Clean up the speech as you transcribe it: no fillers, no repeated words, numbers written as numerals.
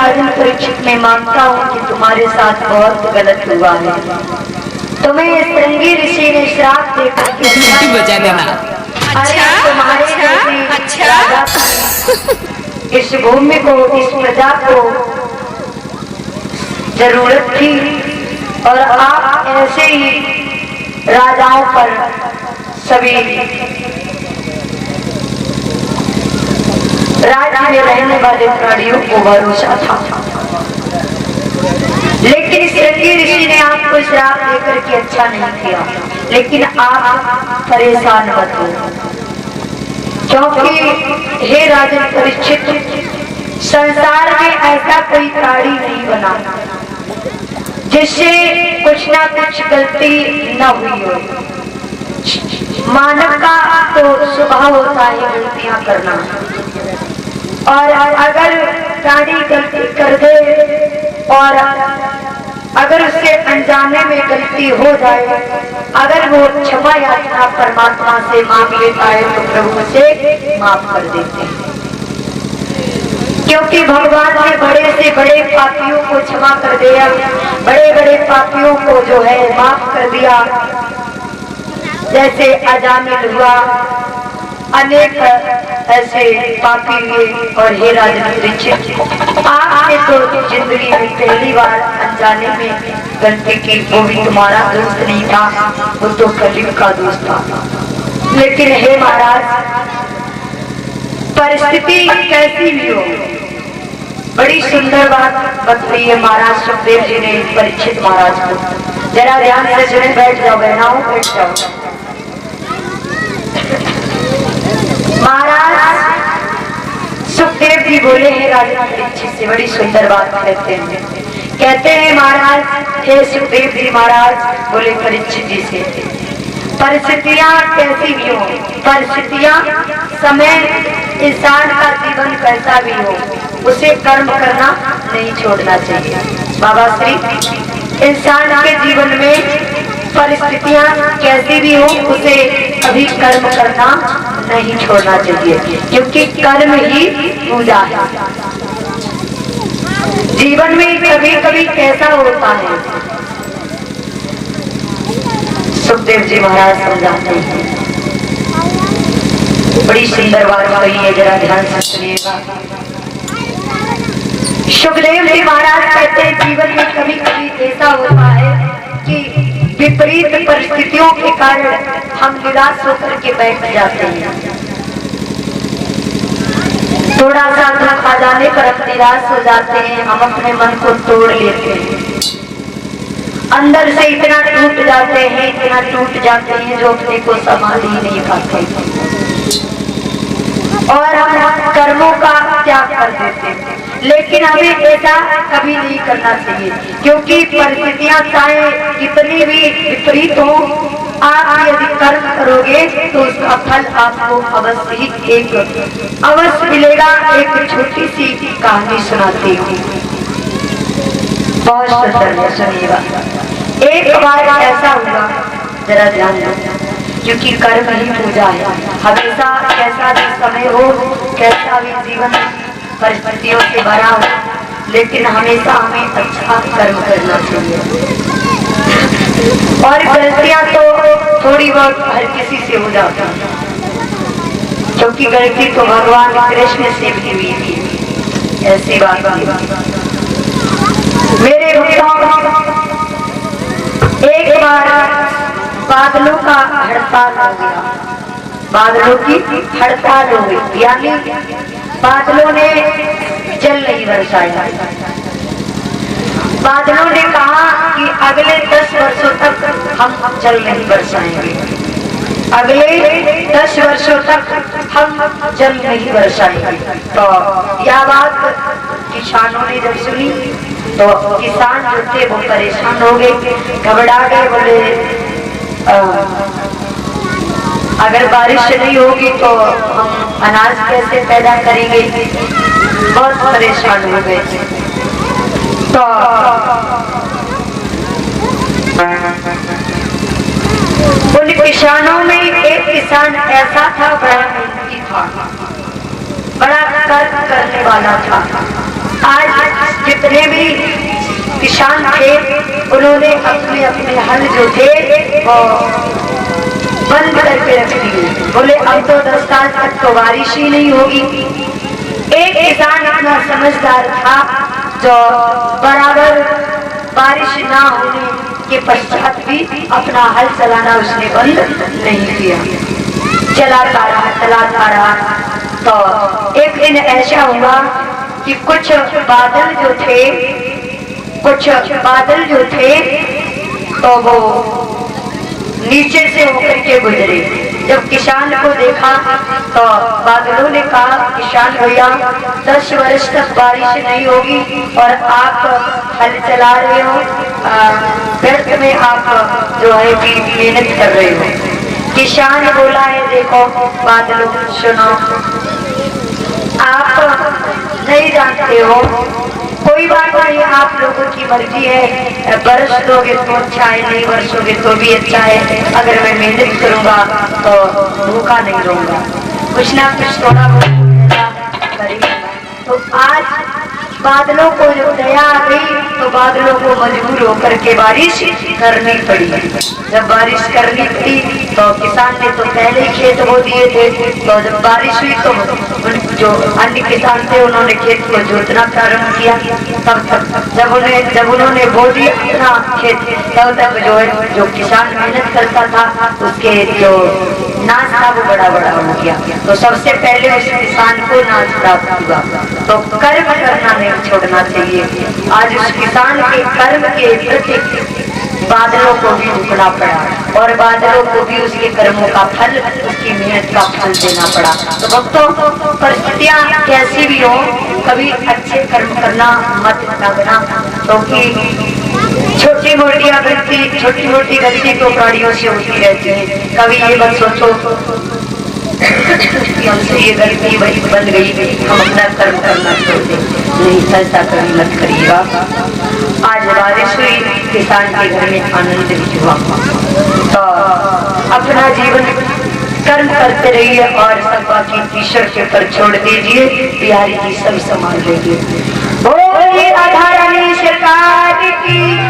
राजन परीक्षित मैं मानता हूँ कि तुम्हारे साथ बहुत गलत हुआ है। तुम्हें श्रृंगी ऋषि ने श्राप देकर बजा देना। अच्छा, तुम्हारे राजा इस भूमि को, इस प्रजा को जरूरत थी और आप ऐसे ही राजाओं पर सभी राज्य में रहने वाले प्राणियों को भरोसा था। लेकिन श्रृंगी ऋषि ने आपको श्राप देकर के अच्छा नहीं किया। लेकिन आप परेशान मत हो, क्योंकि हे राजन परीक्षित, संसार में ऐसा कोई प्राणी नहीं बना जिससे कुछ ना कुछ गलती न हुई हो। मानव का तो स्वभाव होता है गलतियां करना, और अगर प्राणी गलती कर दे और अगर उससे अनजाने में गलती हो जाए, अगर वो क्षमा याचना परमात्मा से मांग लेता है तो प्रभु से माफ कर देते हैं। क्योंकि भगवान ने बड़े से बड़े पापियों को क्षमा कर दिया, बड़े बड़े पापियों को जो है माफ कर दिया। जैसे अजामिल हुआ, अनेक ऐसे पापी हुए। और हे राजन परीक्षित, आपने तो जिंदगी में पहली बार अनजाने में गलती की, वो भी तुम्हारा दोस्त नहीं था, वो तो कलयुग का दोस्त था। लेकिन हे महाराज, परिस्थिति कैसी भी हो, बड़ी सुंदर बात बताई है महाराज सुखदेव जी ने परीक्षित महाराज को। जरा ध्यान से सुने, बैठ जाओ बहनाओं, बैठ जाओ। महाराज सुखदेव जी बोले हैं राजा परीक्षित से, बड़ी सुंदर बात कहते हैं महाराज, हे सुखदेव जी महाराज बोले परीक्षित जी से, परिस्थितियां कैसी भी हो, परिस्थितियां, समय, इंसान का जीवन कैसा भी हो, उसे कर्म करना नहीं छोड़ना चाहिए। बाबा श्री, इंसान के जीवन में परिस्थितियां कैसी भी हो, उसे कभी कर्म करना नहीं छोड़ना चाहिए, क्योंकि कर्म ही पूजा है। जीवन में कभी कभी कैसा होता है, सुखदेव जी महाराज समझाते हैं, बड़ी सुंदर बात कही है, जरा ध्यान से सुनिएगा। सुखदेव जी महाराज कहते हैं, जीवन में कभी कभी ऐसा होता है कि विपरीत परिस्थितियों के कारण हम निराश होकर के बैठ जाते हैं। थोड़ा सा दुख आ जाने पर हम निराश हो जाते हैं, हम अपने मन को तोड़ लेते हैं, अंदर से इतना टूट जाते हैं, इतना टूट जाते हैं जो अपने को संभाल ही नहीं पाते, और हम कर्मों का त्याग कर देते हैं। लेकिन हमें ऐसा कभी नहीं करना चाहिए, क्योंकि परिस्थितियां चाहे कितनी भी विपरीत हो, आप यदि कर्म करोगे तो उसका फल आपको अवश्य ही अवश्य मिलेगा। एक छोटी सी कहानी सुनाती हूँ, बहुत सुंदर है, सुनिएगा। एक बार ऐसा हुआ, जरा ध्यान दो, क्योंकि कर्म ही पूजा है। हमेशा कैसा भी समय हो, कैसा भी जीवन परिस्थितियों से भरा हो, लेकिन हमेशा हमें अच्छा कर्म करना चाहिए। और गलतियां तो थोड़ी बहुत हर किसी से हो जाती है, क्योंकि गलती तो भगवान कृष्ण से भी हुई थी, ऐसी बात नहीं। मेरे भक्तों, एक बार बादलों का हड़ताल हो गया, बादलों की हड़ताल हो गई, यानी बादलों ने जल नहीं बरसाया। बादलों ने कहा कि अगले 10 वर्षों तक हम जल नहीं बरसाएंगे, अगले 10 वर्षों तक हम जल नहीं बरसाएंगे। तो यह बात किसानों ने जब सुनी तो किसान जो थे वो परेशान हो गए, घबरा गए, बोले अगर बारिश नहीं होगी तो हम अनाज कैसे पैदा करेंगे, बहुत परेशान हो गए। तो उन किसानों में एक किसान ऐसा था, बड़ा मेहनती था, बड़ा कर्म करने वाला था, आज जितने भी किसान थे उन्होंने अपने अपने हल जो थे वो बंद करके रख दिए। बोले अब तो 10 साल तक तो बारिश ही नहीं होगी। एक किसान इतना समझदार था जो बराबर बारिश ना होने के पश्चात भी अपना हल चलाना उसने बंद नहीं किया, चलाता रहा। तो एक दिन ऐसा हुआ कि कुछ बादल जो थे तो वो नीचे से होकर के गुजरे। जब किसान को देखा तो बादलों ने कहा, किसान भैया 10 वर्ष तक बारिश नहीं होगी और आप हल चला रहे हो, व्यर्थ में आप जो है कि मेहनत कर रहे हो। किसान बोला है, देखो बादलों सुनो, आप नहीं जानते हो, कोई बात नहीं, आप लोगों की मर्जी है, बरस दोगे तो अच्छा है, नहीं बरसोगे तो भी अच्छा है। अगर मैं मेहनत करूंगा तो भूखा नहीं रहूंगा, कुछ ना कुछ थोड़ा बहुत करेंगे। तो आज बादलों को जो दया आ गई तो बादलों को मजबूर होकर के बारिश करनी पड़ी। जब बारिश करनी पड़ी तो किसान ने तो पहले ही खेत बो दिए थे, तो जब बारिश हुई तो जो अन्य किसान थे उन्होंने खेत को जोतना प्रारंभ किया। तब जब उन्होंने बो दिया अपना खेत, तब तक जो है जो किसान मेहनत करता था उसके जो नाश था वो बड़ा बड़ा हो गया। तो सबसे पहले उस किसान को नाश प्राप्त हुआ। तो कर्म करना नहीं छोड़ना चाहिए। आज उस किसान के कर्म के प्रति बादलों को भी झुकना पड़ा और बादलों को भी उसके कर्मों का फल, उसकी मेहनत का फल देना पड़ा। तो भक्तों, परिस्थितियां कैसी भी हो, कभी अच्छे कर्म करना मत लगना, क्योंकि छोटी मोटी गलती तो प्राणियों से होती रहती है। कभी ये मत सोचो हमसे ये गलती वही बन गई, हम अपना कर्म करना छोड़ दें, नहीं, ऐसा कभी मत करिएगा। आज बारिश हुई, किसान के घर में आनंद भी हुआ। तो अपना जीवन कर्म करते रहिए और सब बाकी ईश्वर के ऊपर छोड़ दीजिए, बिहारी जी सब संभाल लेंगे। बोलिए राधा रानी सरकार की।